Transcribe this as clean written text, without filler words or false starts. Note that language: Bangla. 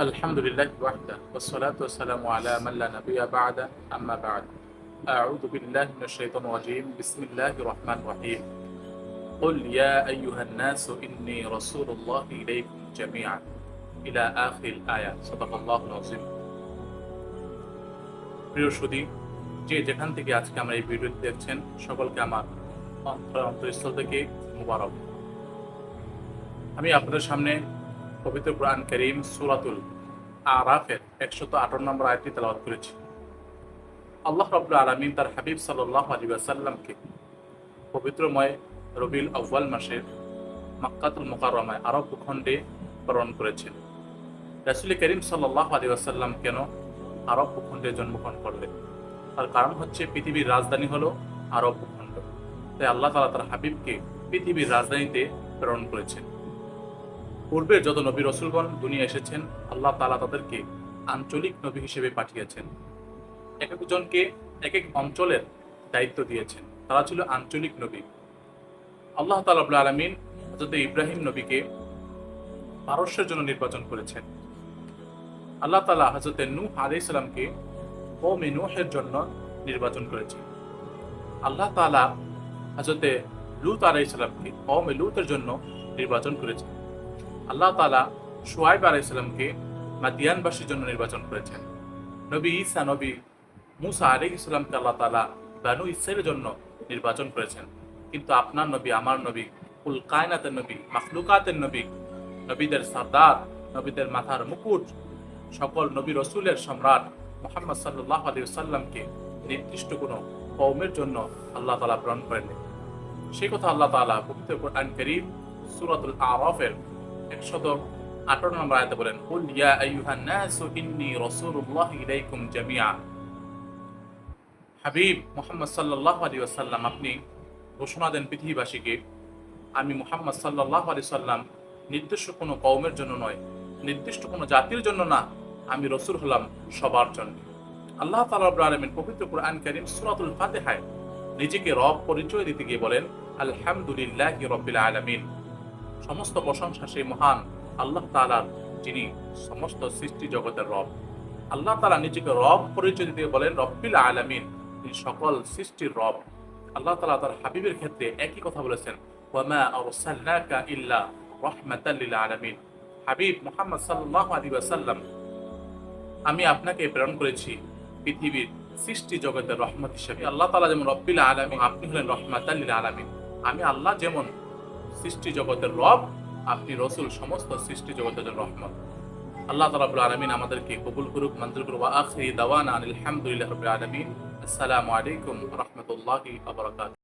আলহামদুলিল্লাহি ওয়াহদা ওয়াসসালাতু ওয়াসসালামু আলা মান লা নাবিয়্যা বা'দা আম্মা বা'দ আউযু বিল্লাহি মিনাশ শাইতানির রাজীম বিসমিল্লাহির রহমানির রহিম কুল ইয়া আইয়ুহান নাসু ইন্নী রাসূলুল্লাহি ইলাইকুম জামিআন ইলা আখিরিল আয়াত সাদাকাল্লাহুল আযীম। প্রিয় সুধী, যে যেখান থেকে আজকে আমরা এই ভিডিওটি দেখছেন সকলকে আমার অন্তরস্থল থেকে মুবারক। আমি আপনাদের সামনে পবিত্র কুরআন কারীম সূরাতুল আরাফের 158 নম্বর আয়াতটি তেলাওয়াত করেছি। আল্লাহ রাব্বুল আলামিন তার হাবিব সাল্লাল্লাহু আলাইহি ওয়াসাল্লামকে পবিত্রময় রবিউল আউয়াল মাসের মক্কাতুল মুকাররমায় আরব ভূখণ্ডে প্রেরণ করেছেন। রাসূল করিম সাল্লাল্লাহু আলাইহি ওয়াসাল্লাম কেন আরব ভূখণ্ডে জন্মগ্রহণ করলেন? তার কারণ হচ্ছে পৃথিবীর রাজধানী হলো আরব ভূখণ্ড। তাই আল্লাহ তাআলা তার হাবিবকে পৃথিবীর রাজধানীতে প্রেরণ করেছেন। পূর্বের যত নবী রসুলগণ দুনিয়া এসেছেন, আল্লাহ তাআলা তাদেরকে আঞ্চলিক নবী হিসেবে পাঠিয়েছেন। এক একজনকে এক এক অঞ্চলের দায়িত্ব দিয়েছেন, তারা ছিল আঞ্চলিক নবী। আল্লাহ তাআলা রাব্বুল আলামিন হযরত ইব্রাহিম নবীকে পারস্যের জন্য নির্বাচন করেছেন। আল্লাহ তাআলা হযরত নূহ আলাইহিস সালামকে কওমে নূহের জন্য নির্বাচন করেছেন। আল্লাহ তাআলা হযরত লূত আলাইহিস সালামকে কওমে লূতের জন্য নির্বাচন করেছেন। আল্লাহ তাআলা শুআয়ব আলাইহিস সালামকে মাদিয়ানবাসীর জন্য নির্বাচন করেছেন। নবী ঈসা নবী মুসা আলাইহিস সালামকে আল্লাহ তাআলা বানু ইসরাঈলের জন্য নির্বাচন করেছেন। কিন্তু আপনার নবী, আমার নবী, কুল কায়নাতের নবী, মাখলুকাতের নবী, নবীদের সরদার, নবীদের মাথার মুকুট, সকল নবী রসুলের সম্রাট মুহাম্মদ সাল্লাল্লাহু আলাইহি ওয়াসাল্লামকে নির্দিষ্ট কোনো কওমের জন্য আল্লাহ তাআলা প্রেরণ করেননি। সেই কথা আল্লাহ তাআলা পবিত্র কুরআন কারীম সূরাতুল আরাফের 158 নম্বর আয়াতে বলেন, কুল ইয়া আইয়ুহান নাসু ইন্নী রাসূলুল্লাহি ইলাইকুম জামিআ। হাবিব মুহাম্মদ সাল্লাল্লাহু আলাইহি ওয়াসাল্লাম, আপনি ঘোষণা দেন পৃথিবীবাসীকে, আমি মুহাম্মদ সাল্লাল্লাহু আলাইহি ওয়াসাল্লাম নির্দিষ্ট কোনো কওমের জন্য নয়, নির্দিষ্ট কোনো জাতির জন্য না, আমি রাসূল হলাম সবার জন্য। আল্লাহ তাআলা রাব্বুল আলামিন পবিত্র কুরআন কারীম সূরাতুল ফাতিহায় নিজেকে রব পরিচয় দিতে গিয়ে বলেন, আলহামদুলিল্লাহি রাব্বিল আলামিন। সমস্ত প্রশংসা সেই মহান আল্লাহ তাআলার, যিনি সমস্ত সৃষ্টি জগতের রব। আল্লাহ তাআলা নিজেকে রব পরিচয় দিতে বলেন রব্বিল আলামিন, তিনি সকল সৃষ্টির রব। আল্লাহ তাআলা তার হাবিবের ক্ষেত্রে একই কথা বলেছেন, ওয়ামা আরসালনাকা ইল্লা রাহমাতাল লিল আলামিন। হাবিব মুহাম্মদ সাল্লাল্লাহু আলাইহি ওয়াসাল্লাম, আমি আপনাকে প্রেরণ করেছি পৃথিবীর সৃষ্টি জগতের রহমত হিসেবে। আল্লাহ তাআলা যেমন রব্বিল আলামিন, আপনি হলেন রাহমাতাল লিল আলামিন। আমি আল্লাহ যেমন সৃষ্টি জগতের রব, আপনি রসুল সমস্ত সৃষ্টি জগতের রহমত। আল্লাহ তাআলা রাব্বুল আলামিন আমাদেরকে কবুল করুক, মঞ্জুর করুক। ওয়া আখিরি দাওয়ানা আনিল হামদুলিল্লাহি রাব্বিল আলামিন। আসসালামু আলাইকুম ওয়া রাহমাতুল্লাহি ওয়া বারাকাতুহু।